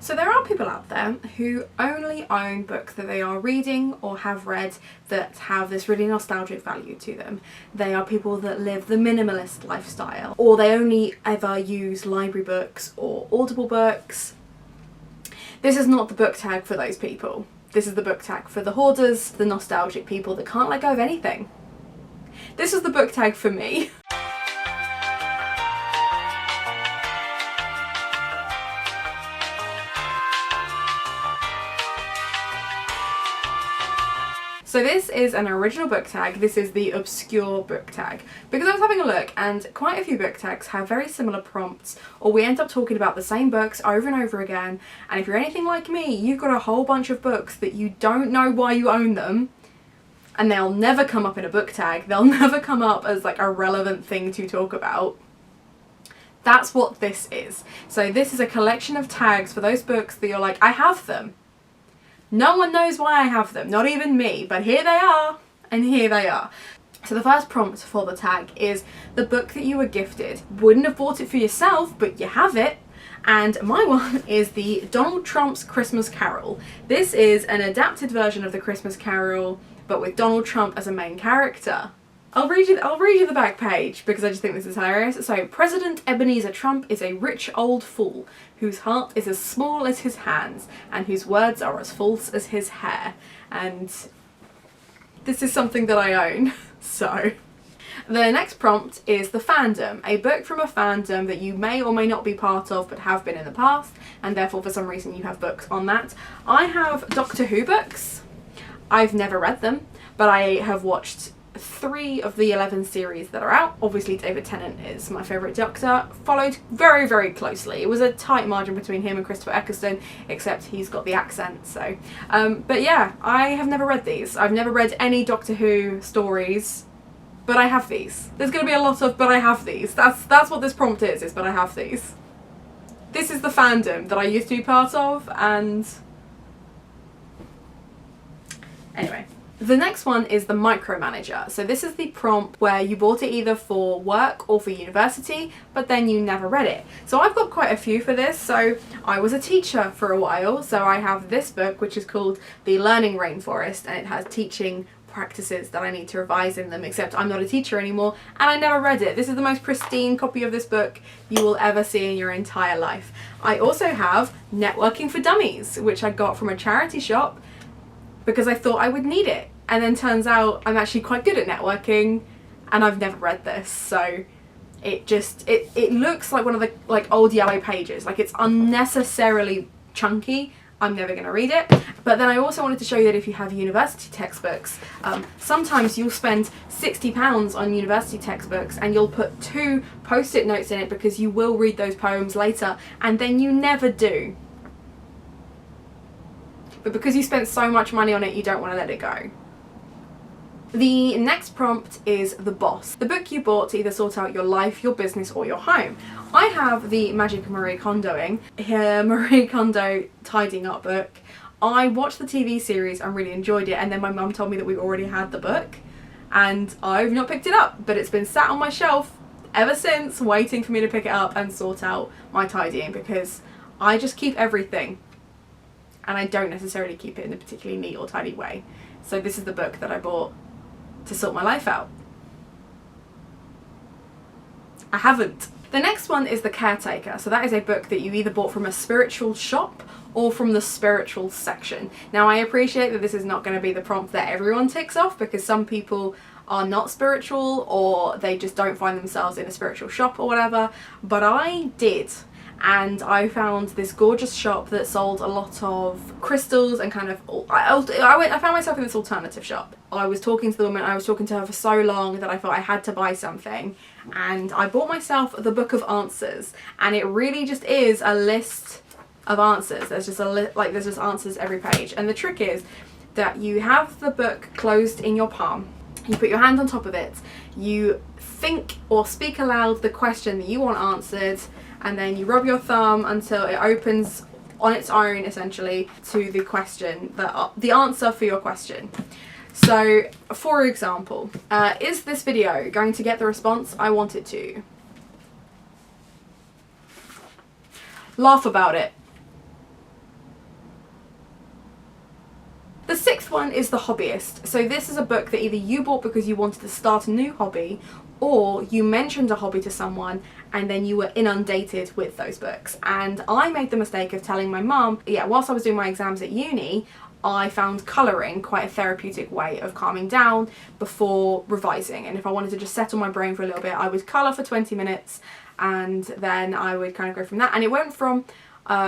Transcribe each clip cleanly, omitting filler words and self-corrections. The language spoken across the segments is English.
So there are people out there who only own books that they are reading or have read that have this really nostalgic value to them. They are people that live the minimalist lifestyle, or they only ever use library books or Audible books. This is not the book tag for those people. This is the book tag for the hoarders, the nostalgic people that can't let go of anything. This is the book tag for me. So this is an original book tag. This is the obscure book tag. Because I was having a look and quite a few book tags have very similar prompts, or we end up talking about the same books over and over again. And if you're anything like me, you've got a whole bunch of books that you don't know why you own them, and they'll never come up in a book tag. They'll never come up as like a relevant thing to talk about. That's what this is. So this is a collection of tags for those books that you're like, I have them. No one knows why I have them, not even me, but here they are, and here they are. So the first prompt for the tag is the book that you were gifted. Wouldn't have bought it for yourself, but you have it. And my one is the Donald Trump's Christmas Carol. This is an adapted version of the Christmas Carol, but with Donald Trump as a main character. I'll read you the back page because I just think this is hilarious. So, President Ebenezer Trump is a rich old fool whose heart is as small as his hands and whose words are as false as his hair. And this is something that I own. So, the next prompt is the Fandom, a book from a fandom that you may or may not be part of but have been in the past, and therefore for some reason you have books on that. I have Doctor Who books. I've never read them, but I have watched 3 of the 11 series that are out. Obviously David Tennant is my favourite Doctor, followed very, very closely. It was a tight margin between him and Christopher Eccleston, except he's got the accent, so. But yeah, I have never read these. I've never read any Doctor Who stories, but I have these. There's going to be a lot of, but I have these. That's what this prompt is but I have these. This is the fandom that I used to be part of, and anyway. The next one is the micromanager. So this is the prompt where you bought it either for work or for university, but then you never read it. So I've got quite a few for this. So I was a teacher for a while, so I have this book which is called The Learning Rainforest, and it has teaching practices that I need to revise in them, except I'm not a teacher anymore and I never read it. This is the most pristine copy of this book you will ever see in your entire life. I also have Networking for Dummies, which I got from a charity shop because I thought I would need it, and then turns out I'm actually quite good at networking and I've never read this, so it looks like one of the old yellow pages, like it's unnecessarily chunky. I'm never going to read it. But then I also wanted to show you that if you have university textbooks, sometimes you'll spend £60 on university textbooks and you'll put 2 post-it notes in it because you will read those poems later, and then you never do. But because you spent so much money on it, you don't want to let it go. The next prompt is The Boss, the book you bought to either sort out your life, your business, or your home. I have the Magic of Marie Kondoing, Marie Kondo tidying up book. I watched the TV series and really enjoyed it, and then my mum told me that we already had the book, and I've not picked it up, but it's been sat on my shelf ever since, waiting for me to pick it up and sort out my tidying, because I just keep everything, and I don't necessarily keep it in a particularly neat or tidy way. So this is the book that I bought to sort my life out. I haven't. The next one is The Caretaker. So that is a book that you either bought from a spiritual shop or from the spiritual section. Now I appreciate that this is not going to be the prompt that everyone ticks off, because some people are not spiritual or they just don't find themselves in a spiritual shop or whatever, but I did. And I found this gorgeous shop that sold a lot of crystals and kind of, I found myself in this alternative shop. I was talking to the woman, I was talking to her for so long that I thought I had to buy something, and I bought myself the Book of Answers, and it really just is a list of answers. There's just there's just answers every page, and the trick is that you have the book closed in your palm, you put your hand on top of it, you think or speak aloud the question that you want answered, and then you rub your thumb until it opens on its own, essentially, to the question, the answer for your question. So, for example, is this video going to get the response I want it to? Laugh about it. next one is The Hobbyist. So this is a book that either you bought because you wanted to start a new hobby, or you mentioned a hobby to someone and then you were inundated with those books. And I made the mistake of telling my mum, yeah, whilst I was doing my exams at uni, I found colouring quite a therapeutic way of calming down before revising. And if I wanted to just settle my brain for a little bit, I would colour for 20 minutes and then I would kind of go from that. And it went from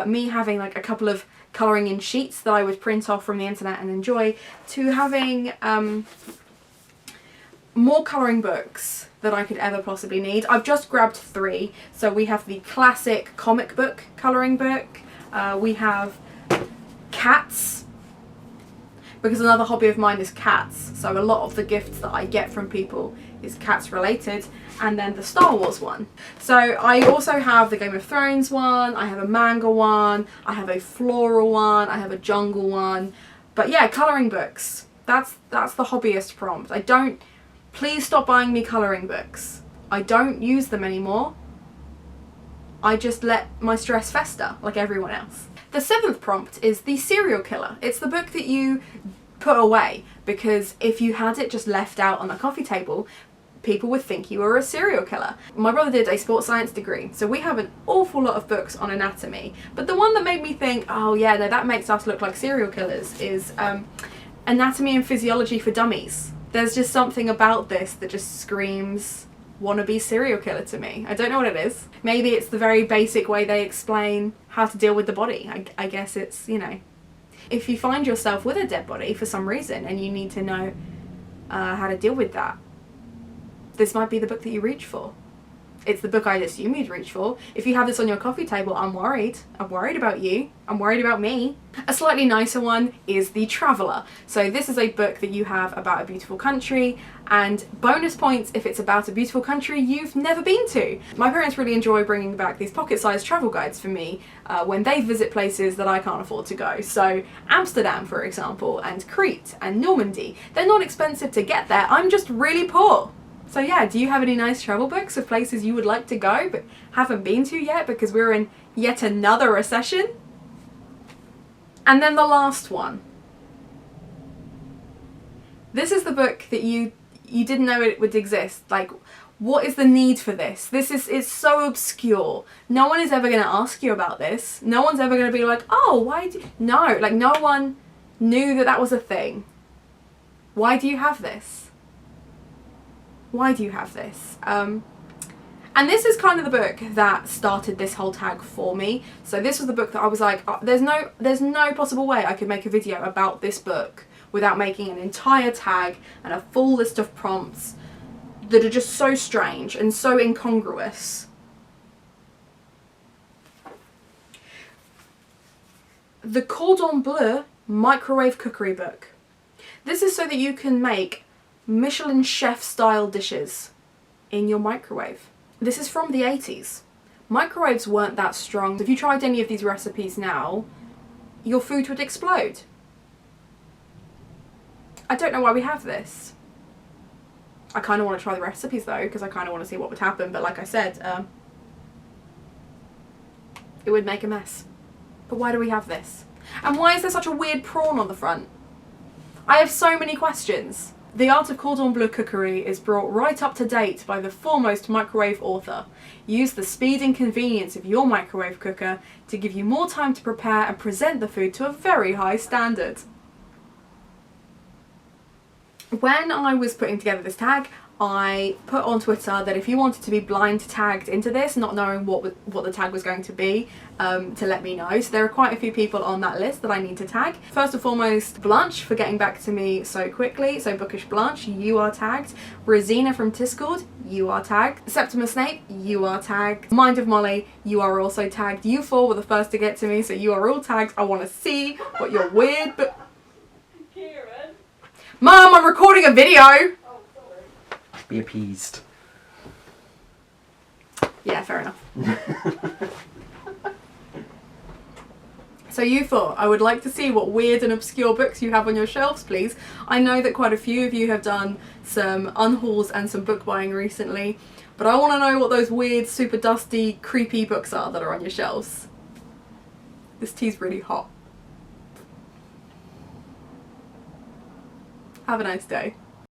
me having like a couple of colouring in sheets that I would print off from the internet and enjoy, to having more colouring books that I could ever possibly need. I've just grabbed 3. So we have the classic comic book colouring book, we have cats, because another hobby of mine is cats, so a lot of the gifts that I get from people is cats related, and then the Star Wars one. So I also have the Game of Thrones one, I have a manga one, I have a floral one, I have a jungle one. But yeah, colouring books, that's the hobbyist prompt. Please stop buying me colouring books. I don't use them anymore. I just let my stress fester like everyone else. The 7th prompt is The Serial Killer. It's the book that you put away because if you had it just left out on the coffee table, people would think you were a serial killer. My brother did a sports science degree, so we have an awful lot of books on anatomy, but the one that made me think, oh yeah, no, that makes us look like serial killers, is Anatomy and Physiology for Dummies. There's just something about this that just screams wannabe serial killer to me. I don't know what it is. Maybe it's the very basic way they explain how to deal with the body. I guess it's, you know, if you find yourself with a dead body for some reason and you need to know how to deal with that, this might be the book that you reach for. It's the book I'd assume you'd reach for. If you have this on your coffee table, I'm worried. I'm worried about you. I'm worried about me. A slightly nicer one is The Traveller. So this is a book that you have about a beautiful country, and bonus points if it's about a beautiful country you've never been to. My parents really enjoy bringing back these pocket-sized travel guides for me when they visit places that I can't afford to go. So Amsterdam, for example, and Crete and Normandy. They're not expensive to get there. I'm just really poor. So yeah, do you have any nice travel books of places you would like to go but haven't been to yet because we're in yet another recession? And then the last one. This is the book that you didn't know it would exist. Like, what is the need for this? It's so obscure. No one is ever going to ask you about this. No one's ever going to be like, oh, why do you... No, like no one knew that that was a thing. Why do you have this? Why do you have this? And this is kind of the book that started this whole tag for me. So this was the book that I was like, oh, there's no possible way I could make a video about this book without making an entire tag and a full list of prompts that are just so strange and so incongruous. The Cordon Bleu microwave cookery book. This is so that you can make Michelin chef style dishes in your microwave. This is from the 80s. Microwaves weren't that strong. If you tried any of these recipes now, your food would explode. I don't know why we have this. I kind of want to try the recipes though, because I kind of want to see what would happen, but like I said, it would make a mess. But why do we have this? And why is there such a weird prawn on the front? I have so many questions. The art of cordon bleu cookery is brought right up to date by the foremost microwave author. Use the speed and convenience of your microwave cooker to give you more time to prepare and present the food to a very high standard. When I was putting together this tag, I put on Twitter that if you wanted to be blind tagged into this, not knowing what the tag was going to be, to let me know. So there are quite a few people on that list that I need to tag. First and foremost, Blanche for getting back to me so quickly. So Bookish Blanche, you are tagged. Rosina from Discord, you are tagged. Septimus Snape, you are tagged. Mind of Molly, you are also tagged. You four were the first to get to me, so you are all tagged. I want to see what your weird but Kieran. Mum, I'm recording a video! Be appeased. Yeah, fair enough. So you thought, I would like to see what weird and obscure books you have on your shelves, please. I know that quite a few of you have done some unhauls and some book buying recently, but I want to know what those weird, super dusty, creepy books are that are on your shelves. This tea's really hot. Have a nice day.